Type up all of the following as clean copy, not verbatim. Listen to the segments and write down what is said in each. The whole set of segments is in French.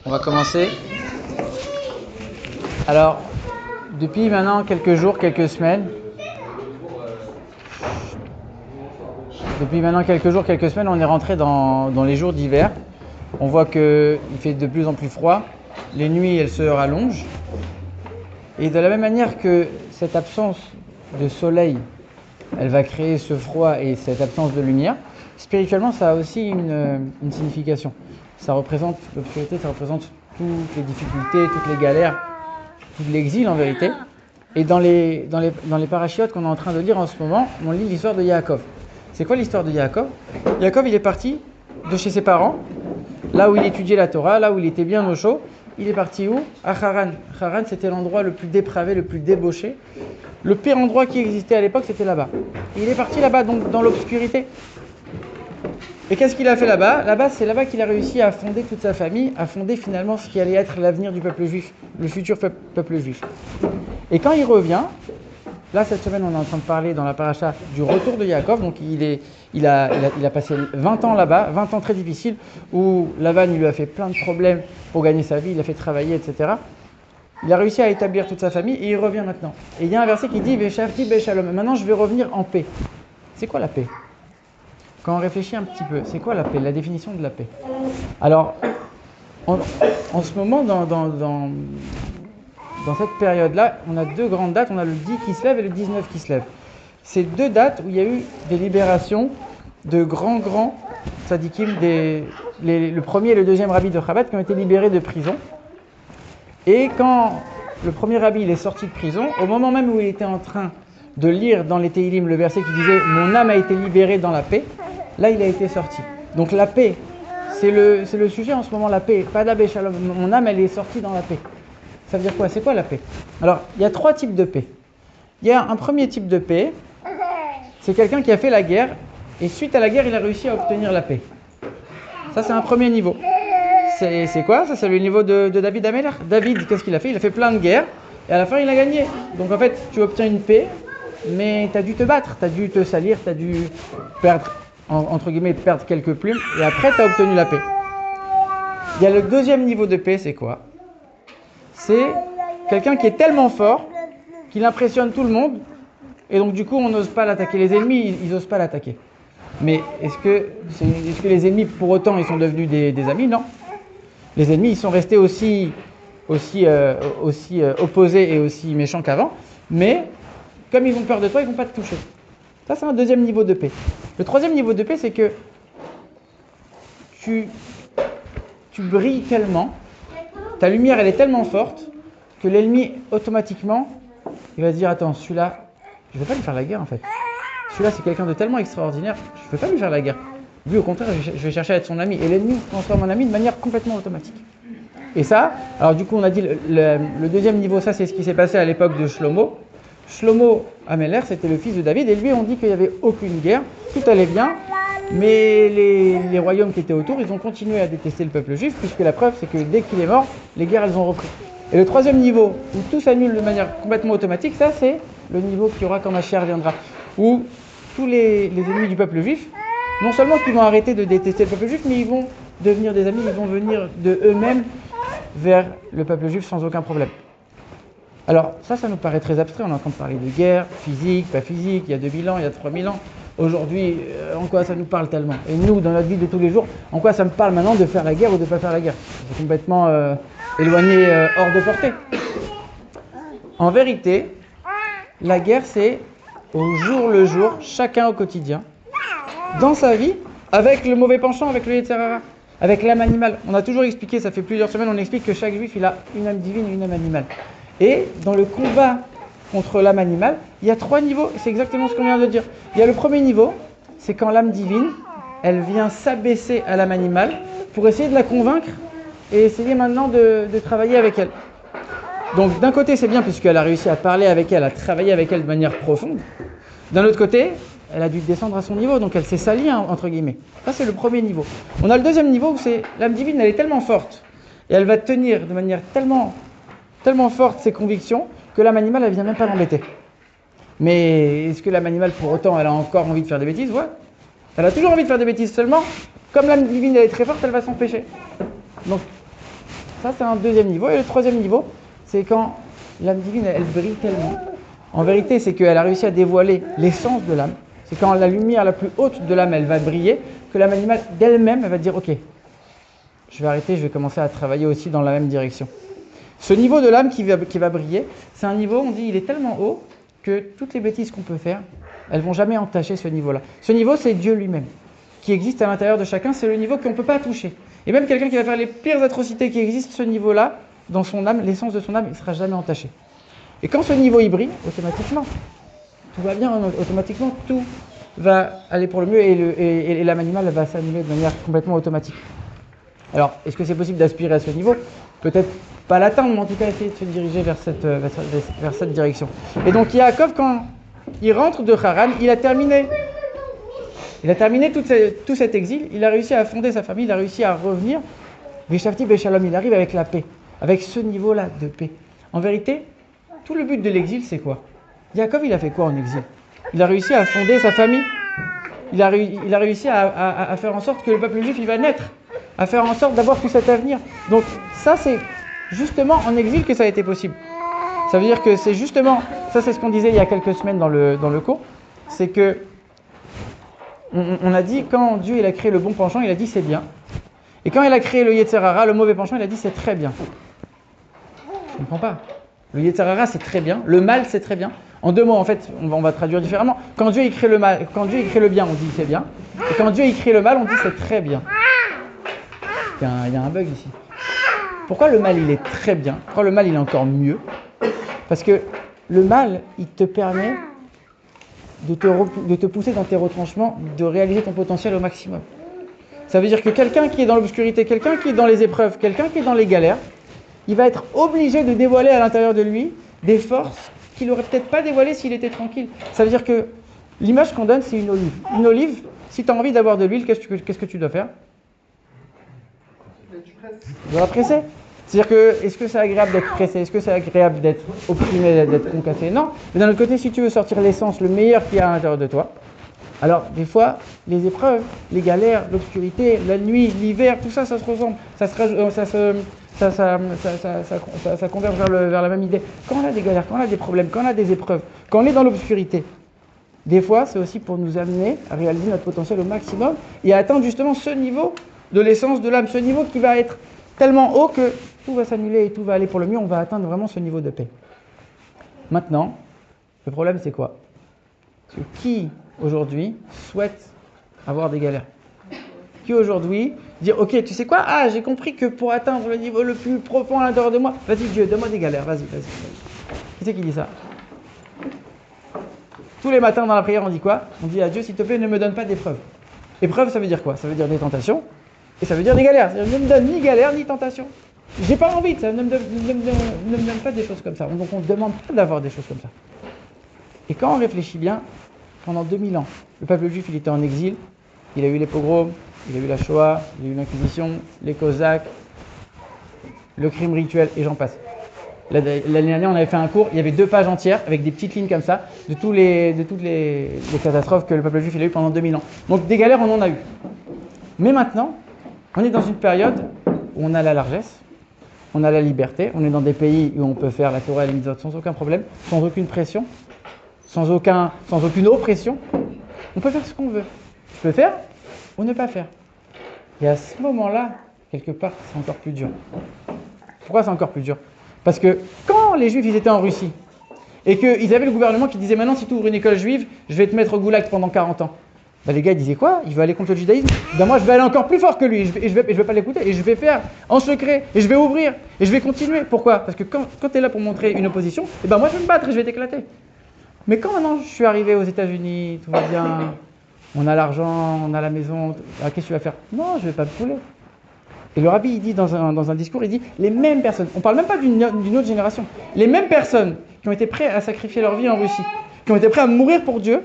On va commencer. Alors, depuis maintenant quelques jours, quelques semaines, on est rentré dans les jours d'hiver. On voit qu'il fait de plus en plus froid. Les nuits, elles se rallongent. Et de la même manière que cette absence de soleil, elle va créer ce froid et cette absence de lumière, spirituellement, ça a aussi une signification. Ça représente l'obscurité, ça représente toutes les difficultés, toutes les galères, tout l'exil en vérité. Et dans les parachiotes qu'on est en train de lire en ce moment, on lit l'histoire de Yaakov. C'est quoi l'histoire de Yaakov? Yaakov, il est parti de chez ses parents, là où il étudiait la Torah, là où il était bien au chaud. Il est parti où? À Haran. Haran, c'était l'endroit le plus dépravé, le plus débauché. Le pire endroit qui existait à l'époque, c'était là-bas. Et il est parti là-bas, donc dans l'obscurité. Et qu'est-ce qu'il a fait là-bas? Là-bas, c'est là-bas qu'il a réussi à fonder toute sa famille, à fonder finalement ce qui allait être l'avenir du peuple juif, le futur peuple juif. Et quand il revient, là cette semaine on est en train de parler dans la paracha du retour de Yaakov, donc il a passé 20 ans là-bas, 20 ans très difficiles, où Lavan lui a fait plein de problèmes pour gagner sa vie, il l'a fait travailler, etc. Il a réussi à établir toute sa famille et il revient maintenant. Et il y a un verset qui dit « Veshavti beshalom », maintenant je vais revenir en paix. C'est quoi la paix? Quand on réfléchit un petit peu, c'est quoi la paix? La définition de la paix. Alors, en ce moment, dans cette période-là, on a deux grandes dates. On a le 10 qui se lève et le 19 qui se lève. C'est deux dates où il y a eu des libérations de grands tzadikim, le premier et le deuxième rabbi de Chabad qui ont été libérés de prison. Et quand le premier rabbi il est sorti de prison, au moment même où il était en train de lire dans les Tehillim le verset qui disait « Mon âme a été libérée dans la paix », là il a été sorti. Donc la paix, c'est le sujet en ce moment, la paix. Pada beshalom, mon âme elle est sortie dans la paix. Ça veut dire quoi? C'est quoi la paix? Alors, il y a trois types de paix. Il y a un premier type de paix, c'est quelqu'un qui a fait la guerre, et suite à la guerre, il a réussi à obtenir la paix. Ça, c'est un premier niveau. C'est quoi? Ça, c'est le niveau de David Ameller. David, qu'est-ce qu'il a fait? Il a fait plein de guerres, et à la fin, il a gagné. Donc, en fait, tu obtiens une paix, mais tu as dû te battre, tu as dû te salir, tu as dû perdre, entre guillemets, perdre quelques plumes, et après, tu as obtenu la paix. Il y a le deuxième niveau de paix, c'est quoi? C'est quelqu'un qui est tellement fort qu'il impressionne tout le monde et donc du coup on n'ose pas l'attaquer. Les ennemis ils n'osent pas l'attaquer. Mais est-ce que les ennemis pour autant ils sont devenus des amis? Non. Les ennemis ils sont restés aussi opposés et aussi méchants qu'avant, mais comme ils ont peur de toi ils ne vont pas te toucher. Ça c'est un deuxième niveau de paix. Le troisième niveau de paix c'est que tu brilles tellement, ta lumière elle est tellement forte que l'ennemi automatiquement il va se dire attends celui-là je ne vais pas lui faire la guerre en fait. Celui-là c'est quelqu'un de tellement extraordinaire, je ne vais pas lui faire la guerre. Lui au contraire je vais chercher à être son ami et l'ennemi se transforme en ami de manière complètement automatique. Et ça, alors du coup on a dit le deuxième niveau, ça c'est ce qui s'est passé à l'époque de Shlomo. Shlomo Ameller c'était le fils de David et lui on dit qu'il n'y avait aucune guerre, tout allait bien. Mais les royaumes qui étaient autour, ils ont continué à détester le peuple juif, puisque la preuve, c'est que dès qu'il est mort, les guerres, elles ont repris. Et le troisième niveau, où tout s'annule de manière complètement automatique, ça, c'est le niveau qu'il y aura quand Mashiach viendra. Où tous les ennemis du peuple juif, non seulement qu'ils vont arrêter de détester le peuple juif, mais ils vont devenir des amis, ils vont venir de eux-mêmes vers le peuple juif sans aucun problème. Alors, ça nous paraît très abstrait, on est en train de parler de guerre, physique, pas physique, il y a 2000 ans, il y a 3000 ans. Aujourd'hui, en quoi ça nous parle tellement? Et nous, dans notre vie de tous les jours, en quoi ça me parle maintenant de faire la guerre ou de ne pas faire la guerre? C'est complètement éloigné, hors de portée. En vérité, la guerre, c'est au jour le jour, chacun au quotidien, dans sa vie, avec le mauvais penchant, avec le Yetzer Hara, avec l'âme animale. On a toujours expliqué, ça fait plusieurs semaines, on explique que chaque juif, il a une âme divine et une âme animale. Et dans le combat contre l'âme animale, il y a trois niveaux, c'est exactement ce qu'on vient de dire. Il y a le premier niveau, c'est quand l'âme divine, elle vient s'abaisser à l'âme animale pour essayer de la convaincre et essayer maintenant de travailler avec elle. Donc d'un côté c'est bien puisqu'elle a réussi à parler avec elle, à travailler avec elle de manière profonde. D'un autre côté, elle a dû descendre à son niveau, donc elle s'est salie entre guillemets. Ça c'est le premier niveau. On a le deuxième niveau où c'est l'âme divine, elle est tellement forte et elle va tenir de manière tellement forte ses convictions que l'âme animale, elle vient même pas l'embêter. Mais est-ce que l'âme animale, pour autant, elle a encore envie de faire des bêtises? Ouais. Elle a toujours envie de faire des bêtises, seulement, comme l'âme divine, elle est très forte, elle va s'empêcher. Donc, Ça, c'est un deuxième niveau. Et le troisième niveau, c'est quand l'âme divine, elle brille tellement. En vérité, c'est qu'elle a réussi à dévoiler l'essence de l'âme. C'est quand la lumière la plus haute de l'âme, elle va briller, que l'âme animale d'elle-même, elle va dire, ok, je vais arrêter, je vais commencer à travailler aussi dans la même direction. Ce niveau de l'âme qui va briller, c'est un niveau, on dit, il est tellement haut que toutes les bêtises qu'on peut faire, elles ne vont jamais entacher ce niveau-là. Ce niveau, c'est Dieu lui-même, qui existe à l'intérieur de chacun, c'est le niveau qu'on ne peut pas toucher. Et même quelqu'un qui va faire les pires atrocités qui existent, ce niveau-là, dans son âme, l'essence de son âme, il ne sera jamais entaché. Et quand ce niveau il brille, automatiquement, tout va bien, automatiquement, tout va aller pour le mieux et l'âme animale va s'annuler de manière complètement automatique. Alors, est-ce que c'est possible d'aspirer à ce niveau? Peut-être pas l'atteindre, mais en tout cas essayer de se diriger vers cette direction. Et donc Yaakov, quand il rentre de Haran, il a terminé tout cet exil, il a réussi à fonder sa famille, il a réussi à revenir. Veshavti Beshalom, il arrive avec la paix, avec ce niveau-là de paix. En vérité, tout le but de l'exil, c'est quoi? Yaakov, il a fait quoi en exil? Il a réussi à fonder sa famille. Il a réussi à faire en sorte que le peuple juif, il va naître, à faire en sorte d'avoir tout cet avenir. Donc ça, c'est justement en exil que ça a été possible. Ça veut dire que c'est justement, ça c'est ce qu'on disait il y a quelques semaines dans le cours, c'est que on a dit quand Dieu il a créé le bon penchant, il a dit c'est bien. Et quand il a créé le Yetzer Hara, le mauvais penchant, il a dit c'est très bien. Je ne comprends pas. Le Yetzer Hara c'est très bien, le mal c'est très bien. En deux mots, en fait, on va traduire différemment. Quand Dieu il crée le mal, quand Dieu il crée le bien, on dit c'est bien. Et quand Dieu il crée le mal, on dit c'est très bien. Il y a un bug ici. Pourquoi le mal il est très bien? Pourquoi le mal il est encore mieux? Parce que le mal, il te permet de te pousser dans tes retranchements, de réaliser ton potentiel au maximum. Ça veut dire que quelqu'un qui est dans l'obscurité, quelqu'un qui est dans les épreuves, quelqu'un qui est dans les galères, il va être obligé de dévoiler à l'intérieur de lui des forces qu'il n'aurait peut-être pas dévoilées s'il était tranquille. Ça veut dire que l'image qu'on donne, c'est une olive. Une olive, si tu as envie d'avoir de l'huile, qu'est-ce que tu dois faire? Tu dois la presser. C'est-à-dire que, est-ce que c'est agréable d'être pressé? Est-ce que c'est agréable d'être opprimé, d'être concassé? Non. Mais d'un autre côté, si tu veux sortir l'essence, le meilleur qu'il y a à l'intérieur de toi, alors des fois, les épreuves, les galères, l'obscurité, la nuit, l'hiver, tout ça, ça se ressemble. Ça converge vers la même idée. Quand on a des galères, quand on a des problèmes, quand on a des épreuves, quand on est dans l'obscurité, des fois, c'est aussi pour nous amener à réaliser notre potentiel au maximum et à atteindre justement ce niveau de l'essence de l'âme, ce niveau qui va être tellement haut que tout va s'annuler et tout va aller pour le mieux, on va atteindre vraiment ce niveau de paix. Maintenant, le problème c'est quoi? C'est qui aujourd'hui souhaite avoir des galères? Qui aujourd'hui dit ok, tu sais quoi? Ah, j'ai compris que pour atteindre le niveau le plus profond à l'intérieur de moi, vas-y Dieu, donne-moi des galères, vas-y. Qui c'est qui dit ça? Tous les matins dans la prière, on dit quoi? On dit à Dieu, s'il te plaît, ne me donne pas d'épreuves. Épreuve, ça veut dire quoi? Ça veut dire des tentations. Et ça veut dire des galères. C'est-à-dire, ne me donne ni galère ni tentation. J'ai pas envie de ça. Ne me donne pas des choses comme ça. Donc on ne demande pas d'avoir des choses comme ça. Et quand on réfléchit bien, pendant 2000 ans, le peuple juif, il était en exil. Il a eu les pogroms, il a eu la Shoah, il a eu l'Inquisition, les Cosaques, le crime rituel, et j'en passe. L'année dernière, on avait fait un cours, il y avait 2 pages entières avec des petites lignes comme ça de toutes les catastrophes que le peuple juif il a eu pendant 2000 ans. Donc des galères, on en a eu. Mais maintenant, on est dans une période où on a la largesse, on a la liberté, on est dans des pays où on peut faire la Torah et les mitzvot sans aucun problème, sans aucune pression, sans aucune oppression. On peut faire ce qu'on veut. Je peux faire ou ne pas faire. Et à ce moment-là, quelque part, c'est encore plus dur. Pourquoi c'est encore plus dur? Parce que quand les Juifs ils étaient en Russie et qu'ils avaient le gouvernement qui disait maintenant si tu ouvres une école juive, je vais te mettre au goulag pendant 40 ans. Ben, les gars ils disaient quoi? Il veut aller contre le judaïsme? Ben, moi je vais aller encore plus fort que lui et je vais pas l'écouter et je vais faire en secret et je vais ouvrir et je vais continuer. Pourquoi? Parce que quand tu es là pour montrer une opposition, et ben moi je vais me battre et je vais t'éclater. Mais quand maintenant je suis arrivé aux États-Unis, tout va bien, on a l'argent, on a la maison, qu'est-ce que tu vas faire? Non, je vais pas me fouler. Et le rabbi, il dit dans un discours, il dit, les mêmes personnes, on ne parle même pas d'une autre génération, les mêmes personnes qui ont été prêtes à sacrifier leur vie en Russie, qui ont été prêtes à mourir pour Dieu,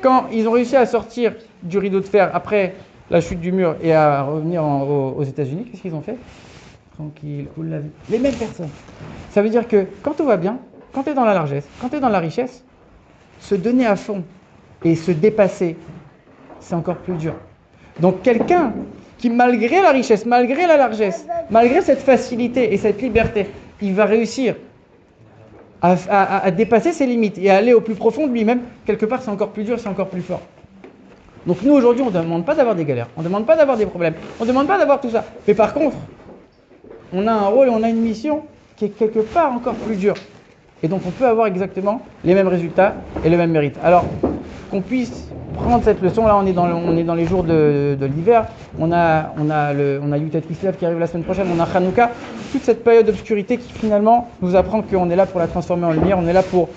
quand ils ont réussi à sortir du rideau de fer après la chute du mur et à revenir aux États-Unis, qu'est-ce qu'ils ont fait? Tranquille, cool la vie. Les mêmes personnes. Ça veut dire que quand tout va bien, quand tu es dans la largesse, quand tu es dans la richesse, se donner à fond et se dépasser, c'est encore plus dur. Donc quelqu'un qui malgré la richesse, malgré la largesse, malgré cette facilité et cette liberté, il va réussir à dépasser ses limites et à aller au plus profond de lui-même, quelque part c'est encore plus dur, c'est encore plus fort. Donc nous aujourd'hui on ne demande pas d'avoir des galères, on ne demande pas d'avoir des problèmes, on ne demande pas d'avoir tout ça. Mais par contre, on a un rôle et on a une mission qui est quelque part encore plus dure. Et donc on peut avoir exactement les mêmes résultats et le même mérite. Alors qu'on puisse prendre cette leçon, là on est dans les jours de l'hiver, on a Yutet Kislev qui arrive la semaine prochaine, on a Hanouka, toute cette période d'obscurité qui finalement nous apprend qu'on est là pour la transformer en lumière, on est là pour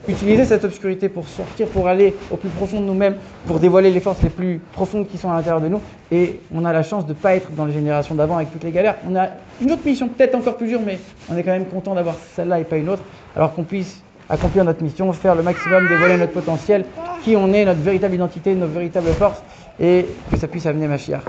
utiliser cette obscurité pour sortir, pour aller au plus profond de nous-mêmes, pour dévoiler les forces les plus profondes qui sont à l'intérieur de nous. Et on a la chance de ne pas être dans les générations d'avant avec toutes les galères. On a une autre mission, peut-être encore plus dure, mais on est quand même content d'avoir celle-là et pas une autre, alors qu'on puisse accomplir notre mission, faire le maximum, dévoiler notre potentiel, qui on est, notre véritable identité, nos véritables forces, et que ça puisse amener Mashiach.